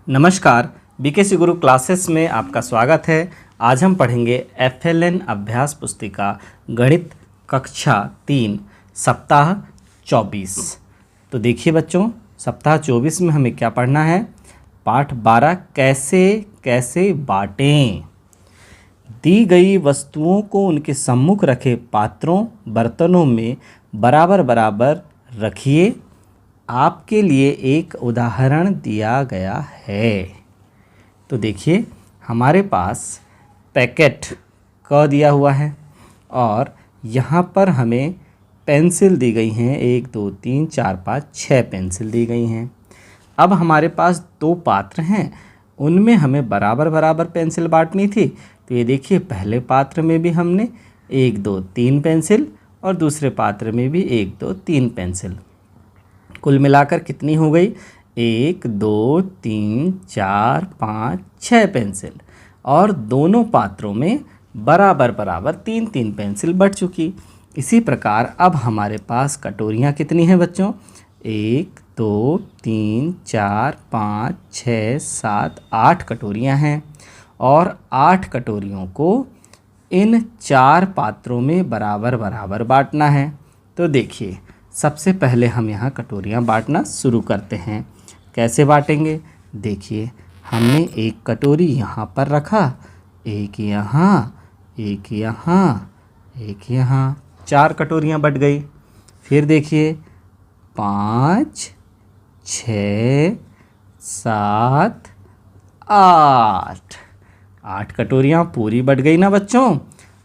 नमस्कार, बीकेसी गुरु क्लासेस में आपका स्वागत है। आज हम पढ़ेंगे एफएलएन अभ्यास पुस्तिका गणित कक्षा 3 सप्ताह 24। तो देखिए बच्चों, सप्ताह 24 में हमें क्या पढ़ना है। पाठ 12 कैसे कैसे बाटें। दी गई वस्तुओं को उनके सम्मुख रखे पात्रों बर्तनों में बराबर बराबर रखिए। आपके लिए एक उदाहरण दिया गया है। तो देखिए, हमारे पास पैकेट क दिया हुआ है और यहाँ पर हमें पेंसिल दी गई हैं। 1 2 3 4 5 6 पेंसिल दी गई हैं। अब हमारे पास 2 पात्र हैं, उनमें हमें बराबर बराबर पेंसिल बांटनी थी। तो ये देखिए, पहले पात्र में भी हमने 1 2 3 पेंसिल और दूसरे पात्र में भी 1 2 3 पेंसिल। कुल मिलाकर कितनी हो गई? 1 2 3 4 5 6 पेंसिल और दोनों पात्रों में बराबर बराबर 3 3 पेंसिल बट चुकी। इसी प्रकार अब हमारे पास कटोरियाँ कितनी हैं बच्चों? 1 2 3 4 5 6 7 8 कटोरियाँ हैं और 8 कटोरियों को इन 4 पात्रों में बराबर बराबर बांटना है। तो देखिए, सबसे पहले हम यहाँ कटोरियाँ बांटना शुरू करते हैं। कैसे बांटेंगे? देखिए, हमने एक कटोरी यहाँ पर रखा, एक यहाँ, एक यहाँ, एक यहाँ, 4 कटोरियाँ बट गई। फिर देखिए, 5 6 7 8 8 कटोरियाँ पूरी बट गई ना बच्चों।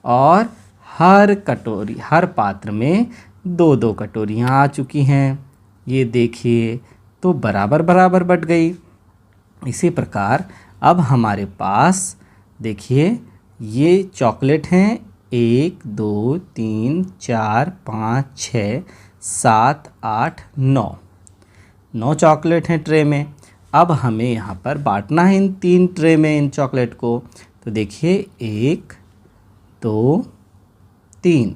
और हर पात्र में 2 2 कटोरियाँ आ चुकी हैं। ये देखिए, तो बराबर बराबर बट गई। इसी प्रकार अब हमारे पास देखिए, ये चॉकलेट हैं 1 2 3 4 5 6 7 8 9 चॉकलेट हैं ट्रे में। अब हमें यहाँ पर बांटना है इन 3 ट्रे में इन चॉकलेट को। तो देखिए, 1 2 3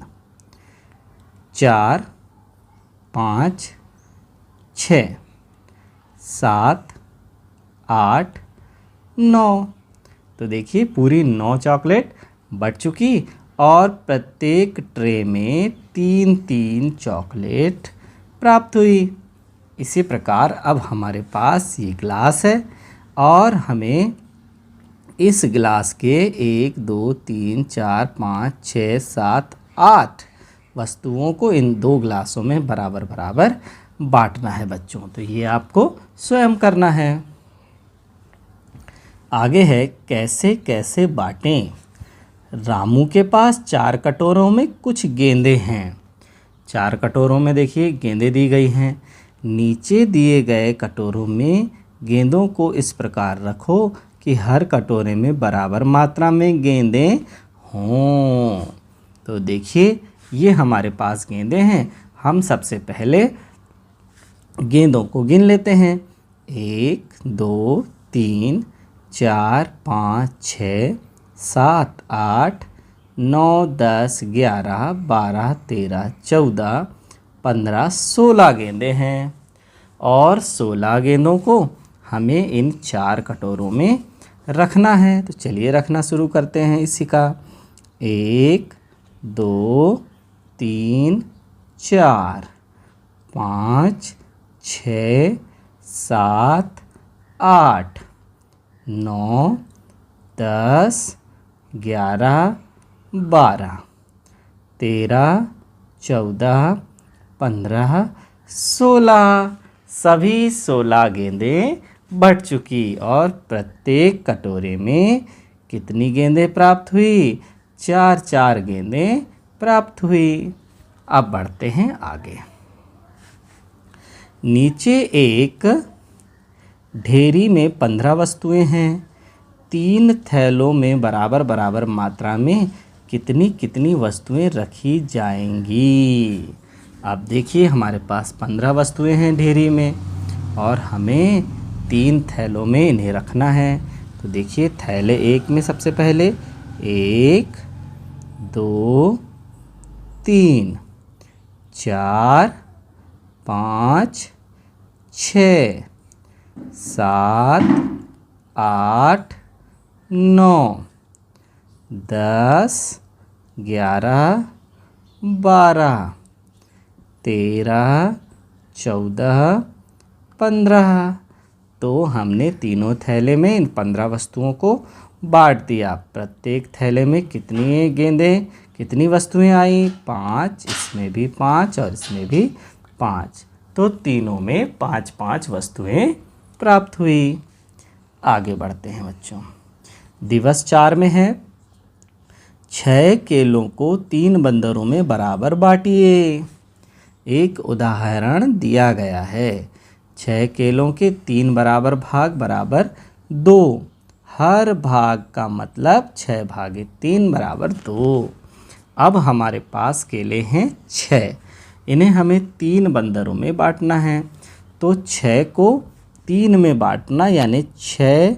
4 5 6 7 8 9। तो देखिए, पूरी 9 चॉकलेट बट चुकी और प्रत्येक ट्रे में 3 3 चॉकलेट प्राप्त हुई। इसी प्रकार अब हमारे पास ये ग्लास है और हमें इस ग्लास के 1 2 3 4 5 6 7 8 वस्तुओं को इन 2 ग्लासों में बराबर बराबर बांटना है बच्चों। तो ये आपको स्वयं करना है। आगे है कैसे कैसे बांटें। रामू के पास 4 कटोरों में कुछ गेंदे हैं। 4 कटोरों में देखिए गेंदें दी गई हैं। नीचे दिए गए कटोरों में गेंदों को इस प्रकार रखो कि हर कटोरे में बराबर मात्रा में गेंदें हों। तो देखिए, ये हमारे पास गेंदें हैं। हम सबसे पहले गेंदों को गिन लेते हैं। 1 2 3 4 5 6 7 8 9 10 11 12 13 14 15 16 गेंदें हैं और 16 गेंदों को हमें इन 4 कटोरों में रखना है। तो चलिए रखना शुरू करते हैं इसी का। 1 2 3 4 5 6 7 8 9 10 11 12 13 14 15 16। सभी 16 गेंदें बट चुकी और प्रत्येक कटोरे में कितनी गेंदें प्राप्त हुई? 4 4 गेंदें प्राप्त हुई। अब बढ़ते हैं आगे। नीचे एक ढेरी में 15 वस्तुएं हैं। 3 थैलों में बराबर बराबर मात्रा में कितनी कितनी वस्तुएं रखी जाएंगी? अब देखिए, हमारे पास 15 वस्तुएं हैं ढेरी में और हमें 3 थैलों में इन्हें रखना है। तो देखिए, थैले 1 में सबसे पहले 1 2 3 4 5 6 7 8, 9, 10, 11, 12, 13, 14, 15। तो हमने तीनों थैले में इन 15 वस्तुओं को बांट दिया। प्रत्येक थैले में कितनी गेंदें, कितनी वस्तुएं आई? 5, इसमें भी 5 और इसमें भी 5। तो तीनों में 5-5 वस्तुएं प्राप्त हुई। आगे बढ़ते हैं बच्चों। दिवस 4 में है 6 केलों को 3 बंदरों में बराबर बांटिए। एक उदाहरण दिया गया है। 6 केलों के 3 बराबर भाग बराबर 2। हर भाग का मतलब 6 भागे 3 बराबर 2। अब हमारे पास केले हैं 6, इन्हें हमें 3 बंदरों में बांटना है। तो 6 को 3 में बांटना यानी 6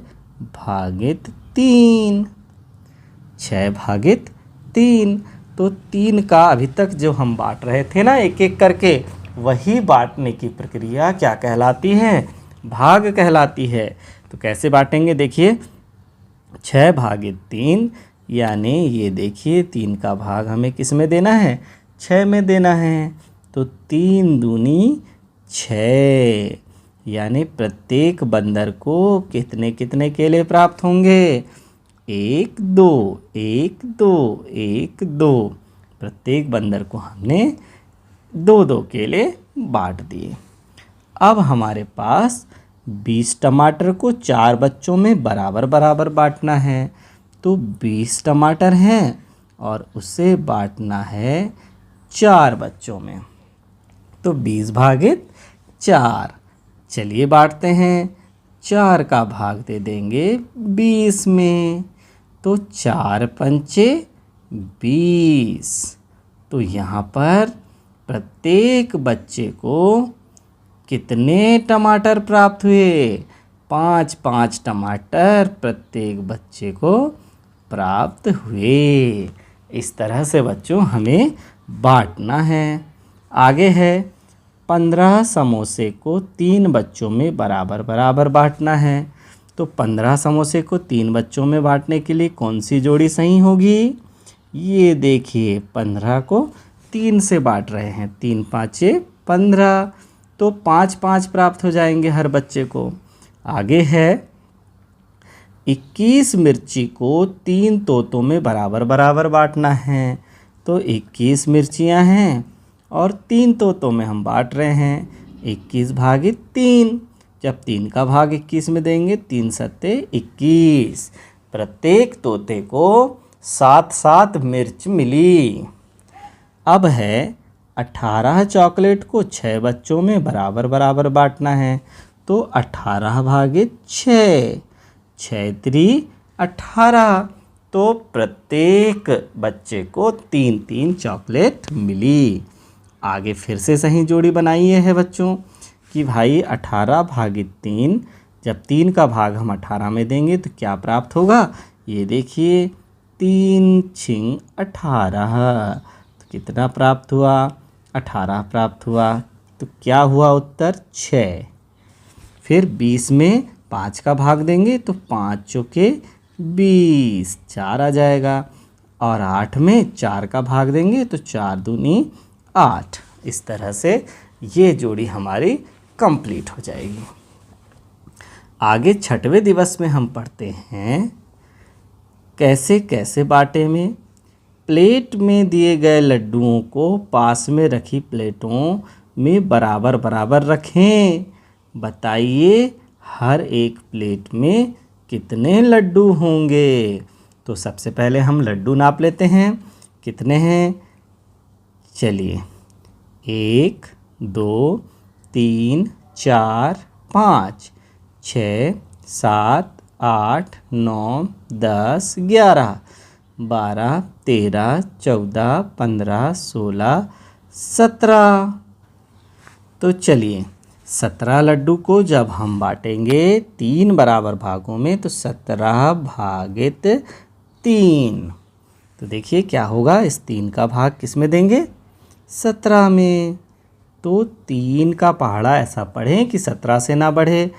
भागित 3। 6 भागित 3। तो 3 का अभी तक जो हम बांट रहे थे ना एक एक करके, वही बांटने की प्रक्रिया क्या कहलाती है? भाग कहलाती है। तो कैसे बांटेंगे देखिए, 6 भागित 3 यानी ये देखिए 3 का भाग हमें किस में देना है? 6 में देना है। तो 3 दूनी 6 यानी प्रत्येक बंदर को कितने कितने केले प्राप्त होंगे? 1 2 1 2 1 2। प्रत्येक बंदर को हमने 2-2 केले बांट दिए। अब हमारे पास 20 टमाटर को 4 बच्चों में बराबर बराबर बांटना है। तो 20 टमाटर हैं और उसे बांटना है 4 बच्चों में। तो 20 भागित 4। चलिए बांटते हैं। 4 का भाग दे देंगे 20 में। तो 4 पंचे 20। तो यहाँ पर प्रत्येक बच्चे को कितने टमाटर प्राप्त हुए? 5-5 टमाटर प्रत्येक बच्चे को प्राप्त हुए। इस तरह से बच्चों हमें बांटना है। आगे है 15 समोसे को 3 बच्चों में बराबर बराबर बांटना है। तो 15 समोसे को 3 बच्चों में बांटने के लिए कौन सी जोड़ी सही होगी? ये देखिए 15 को 3 से बांट रहे हैं। 3 5 15। तो 5-5 प्राप्त हो जाएंगे हर बच्चे को। आगे है 21 मिर्ची को 3 तोतों में बराबर बराबर बांटना है। तो 21 मिर्चियां हैं और 3 तोतों में हम बांट रहे हैं। 21 भागित 3। जब 3 का भाग 21 में देंगे 3 सत्ते 21। प्रत्येक तोते को 7-7 मिर्च मिली। अब है 18 चॉकलेट को 6 बच्चों में बराबर बराबर बांटना है। तो 18 भागित 6। 6 त्रि 18। तो प्रत्येक बच्चे को 3-3 चॉकलेट मिली। आगे फिर से सही जोड़ी बनाई है बच्चों कि भाई 18 भागित 3। जब 3 का भाग हम 18 में देंगे तो क्या प्राप्त होगा? ये देखिए 3 छिंग 18। तो कितना प्राप्त हुआ? 18 प्राप्त हुआ। तो क्या हुआ उत्तर? 6। फिर 20 में 5 का भाग देंगे तो 5 चौके 20, 4 आ जाएगा। और 8 में 4 का भाग देंगे तो 4 दूनी 8। इस तरह से ये जोड़ी हमारी कंप्लीट हो जाएगी। आगे 6वें दिवस में हम पढ़ते हैं कैसे कैसे बाटे में। प्लेट में दिए गए लड्डुओं को पास में रखी प्लेटों में बराबर बराबर रखें। बताइए हर एक प्लेट में कितने लड्डू होंगे? तो सबसे पहले हम लड्डू नाप लेते हैं। कितने हैं? चलिए 1 2 3 4 5 6 7 8 9 10 11 12 13 14 15 16 17। तो चलिए 17 लड्डू को जब हम बांटेंगे 3 बराबर भागों में तो 17 भागित 3। तो देखिए क्या होगा, इस 3 का भाग किस में देंगे? 17 में। तो 3 का पहाड़ा ऐसा पढ़ें कि 17 से ना बढ़े।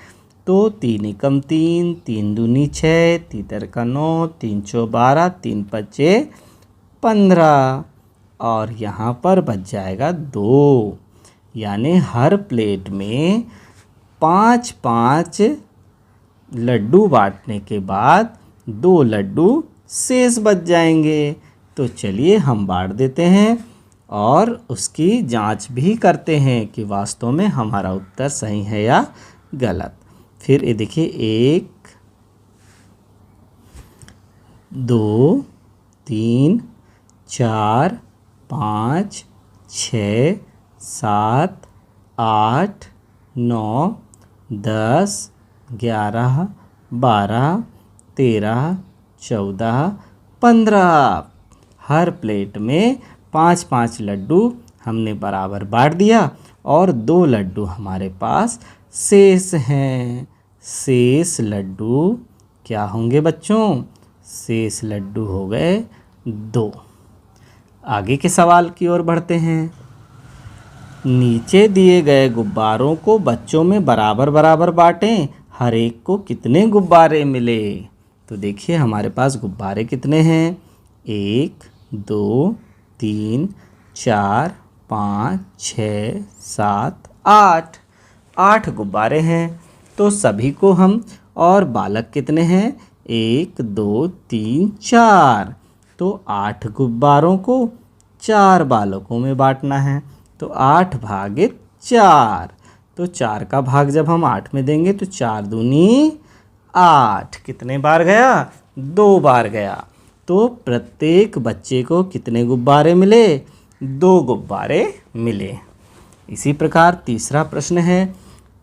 तो तो 3 एकम 3, 3 दूनी 6, 3 तिरका 9, 3 चौ 12, 3 पच्चे 15 और यहाँ पर बच जाएगा 2। यानी हर प्लेट में 5-5 लड्डू बांटने के बाद 2 लड्डू शेष बच जाएंगे। तो चलिए हम बांट देते हैं और उसकी जांच भी करते हैं कि वास्तव में हमारा उत्तर सही है या गलत। फिर ये देखिए 1 2 3 4 5 6 7 8 9 10 11 12 13 14 15। हर प्लेट में 5-5 लड्डू हमने बराबर बांट दिया और 2 लड्डू हमारे पास शेष हैं। शेष लड्डू क्या होंगे बच्चों? शेष लड्डू हो गए 2। आगे के सवाल की ओर बढ़ते हैं। नीचे दिए गए गुब्बारों को बच्चों में बराबर बराबर बांटें। हर एक को कितने गुब्बारे मिले? तो देखिए हमारे पास गुब्बारे कितने हैं? 1 2 3 4 5 6 7 8। 8 गुब्बारे हैं। तो सभी को हम, और बालक कितने हैं? 1 2 3 4। तो 8 गुब्बारों को 4 बालकों में बांटना है। तो 8 भागित 4। तो 4 का भाग जब हम 8 में देंगे तो 4 दूनी 8। कितने बार गया? 2 बार गया। तो प्रत्येक बच्चे को कितने गुब्बारे मिले? 2 गुब्बारे मिले। इसी प्रकार तीसरा प्रश्न है,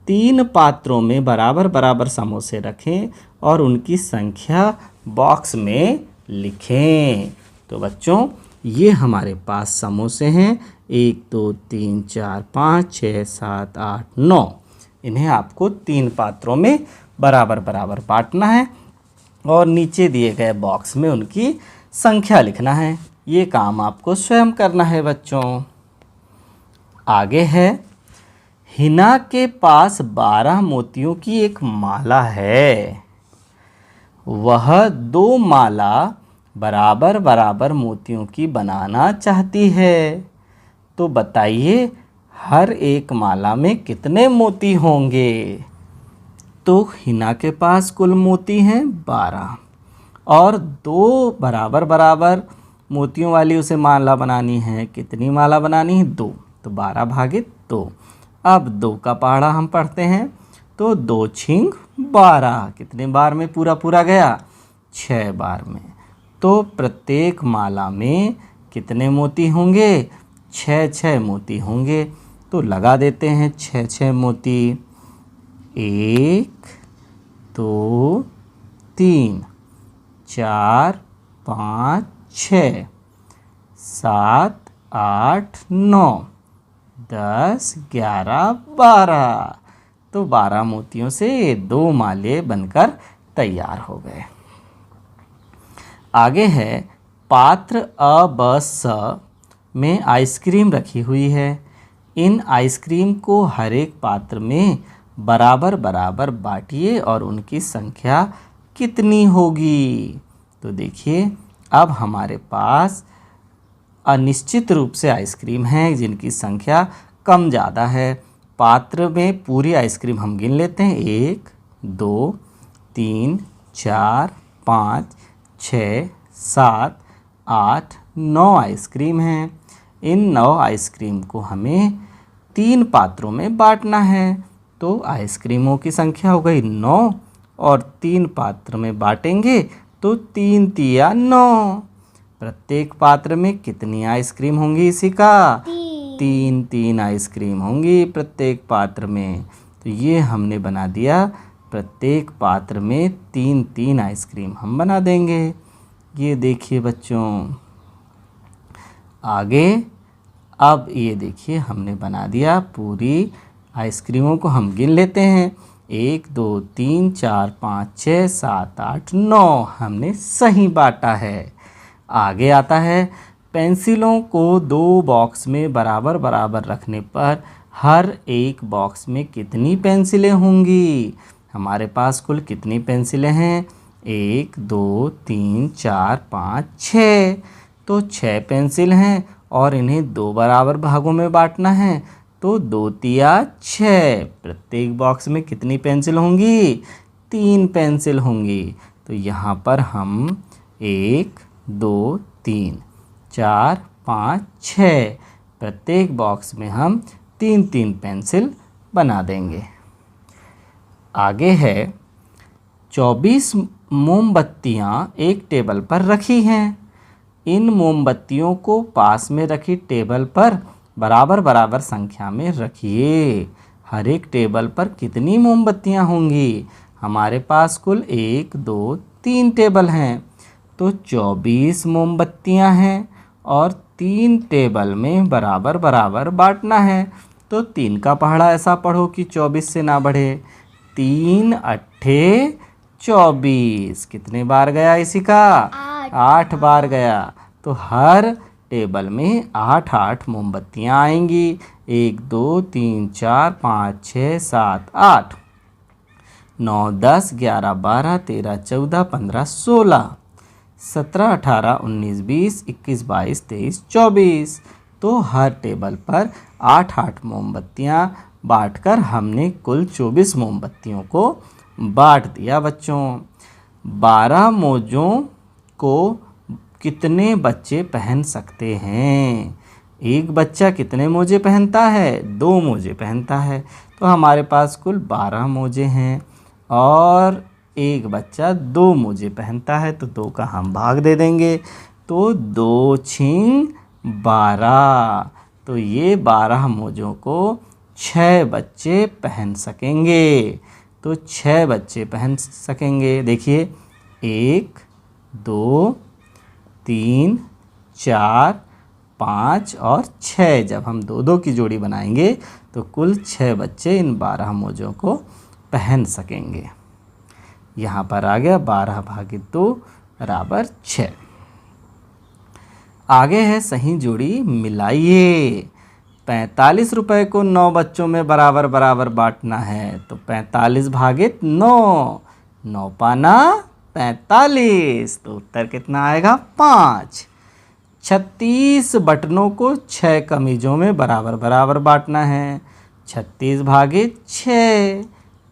3 पात्रों में बराबर बराबर समोसे रखें और उनकी संख्या बॉक्स में लिखें। तो बच्चों ये हमारे पास समोसे हैं 1 2 3 4 5 6 7 8 9। इन्हें आपको 3 पात्रों में बराबर बराबर बांटना है और नीचे दिए गए बॉक्स में उनकी संख्या लिखना है। ये काम आपको स्वयं करना है बच्चों। आगे है, हिना के पास 12 मोतियों की एक माला है। वह 2 माला बराबर बराबर मोतियों की बनाना चाहती है। तो बताइए हर एक माला में कितने मोती होंगे? तो हिना के पास कुल मोती हैं 12 और 2 बराबर बराबर मोतियों वाली उसे माला बनानी है। कितनी माला बनानी है? 2। तो 12 भागित 2। अब 2 का पहाड़ा हम पढ़ते हैं। तो 2 छिंग 12। कितने बार में पूरा पूरा गया? 6 बार में। तो प्रत्येक माला में कितने मोती होंगे? 6 मोती होंगे। तो लगा देते हैं 6 मोती। 1 2 3 4 5 6 7 8 9 10 11 12। तो 12 मोतियों से 2 माले बनकर तैयार हो गए। आगे है, पात्र अ ब स में आइसक्रीम रखी हुई है। इन आइसक्रीम को हर एक पात्र में बराबर बराबर बांटिए और उनकी संख्या कितनी होगी? तो देखिए अब हमारे पास अनिश्चित रूप से आइसक्रीम हैं जिनकी संख्या कम ज़्यादा है। पात्र में पूरी आइसक्रीम हम गिन लेते हैं। 1 2 3 4 5 6 7 8 9 आइसक्रीम हैं। इन 9 आइसक्रीम को हमें 3 पात्रों में बांटना है। तो आइसक्रीमों की संख्या हो गई 9 और 3 पात्र में बांटेंगे तो 3 तिया 9। प्रत्येक पात्र में कितनी आइसक्रीम होंगी इसी का? 3 आइसक्रीम होंगी प्रत्येक पात्र में। तो ये हमने बना दिया, प्रत्येक पात्र में 3 आइसक्रीम हम बना देंगे। ये देखिए बच्चों आगे, अब ये देखिए हमने बना दिया पूरी आइसक्रीमों को हम गिन लेते हैं। 1 2 3 4 5 6 7 8 9 हमने सही बांटा है। आगे आता है, पेंसिलों को 2 बॉक्स में बराबर बराबर रखने पर हर एक बॉक्स में कितनी पेंसिलें होंगी? हमारे पास कुल कितनी पेंसिलें हैं? 1 2 3 4 5 6। तो 6 पेंसिल हैं और इन्हें 2 बराबर भागों में बांटना है। तो 2 तिया 6। प्रत्येक बॉक्स में कितनी पेंसिल होंगी? 3 पेंसिल होंगी। तो यहाँ पर हम 1 2 3 4 5 6 प्रत्येक बॉक्स में हम 3 पेंसिल बना देंगे। आगे है 24 मोमबत्तियाँ एक टेबल पर रखी हैं। इन मोमबत्तियों को पास में रखी टेबल पर बराबर बराबर संख्या में रखिए। हर एक टेबल पर कितनी मोमबत्तियाँ होंगी? हमारे पास कुल 1 2 3 टेबल हैं। तो 24 मोमबत्तियाँ हैं और 3 टेबल में बराबर बराबर बांटना है। तो 3 का पहाड़ा ऐसा पढ़ो कि 24 से ना बढ़े। 3 अट्ठे 24। कितने बार गया इसी का? 8 बार गया। तो हर टेबल में 8 मोमबत्तियाँ आएंगी। 1 2 3 4 5 6 7 8 9 10 11 12 13 14 15 16 17 18 19 20 21 22 23 24। तो हर टेबल पर 8 मोमबत्तियाँ बांटकर हमने कुल 24 मोमबत्तियों को बांट दिया बच्चों। 12 मोजों को कितने बच्चे पहन सकते हैं? एक बच्चा कितने मोजे पहनता है? 2 मोजे पहनता है। तो हमारे पास कुल 12 मोजे हैं और एक बच्चा 2 मोजे पहनता है। तो 2 का हम भाग दे देंगे। तो 2 छिंग 12। तो ये 12 मोजों को 6 बच्चे पहन सकेंगे। तो 6 बच्चे पहन सकेंगे। देखिए 1 2 3 4 5 और 6। जब हम 2 की जोड़ी बनाएंगे तो कुल 6 बच्चे इन 12 मोजों को पहन सकेंगे। यहाँ पर आ गया 12 भागित 2 बराबर 6। आगे है सही जोड़ी मिलाइए। 45 रुपये को 9 बच्चों में बराबर बराबर बांटना है। तो 45 भागित 9। 9 पाना 45। तो उत्तर कितना आएगा? 5। 36 बटनों को 6 कमीजों में बराबर बराबर बांटना है। 36 भागित 6।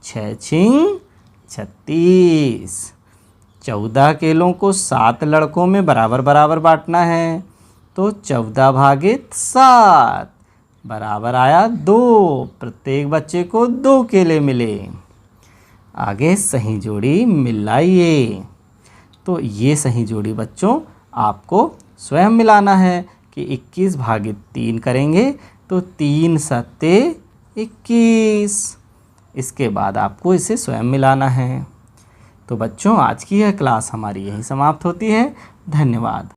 6 छिंग 36। 14 केलों को 7 लड़कों में बराबर बराबर बांटना है। तो 14 भागित 7 बराबर आया 2। प्रत्येक बच्चे को 2 केले मिले। आगे सही जोड़ी मिलाइए। तो ये सही जोड़ी बच्चों आपको स्वयं मिलाना है कि 21 भागित 3 करेंगे तो 3 सत्ते 21। इसके बाद आपको इसे स्वयं मिलाना है। तो बच्चों आज की यह क्लास हमारी यहीं समाप्त होती है। धन्यवाद।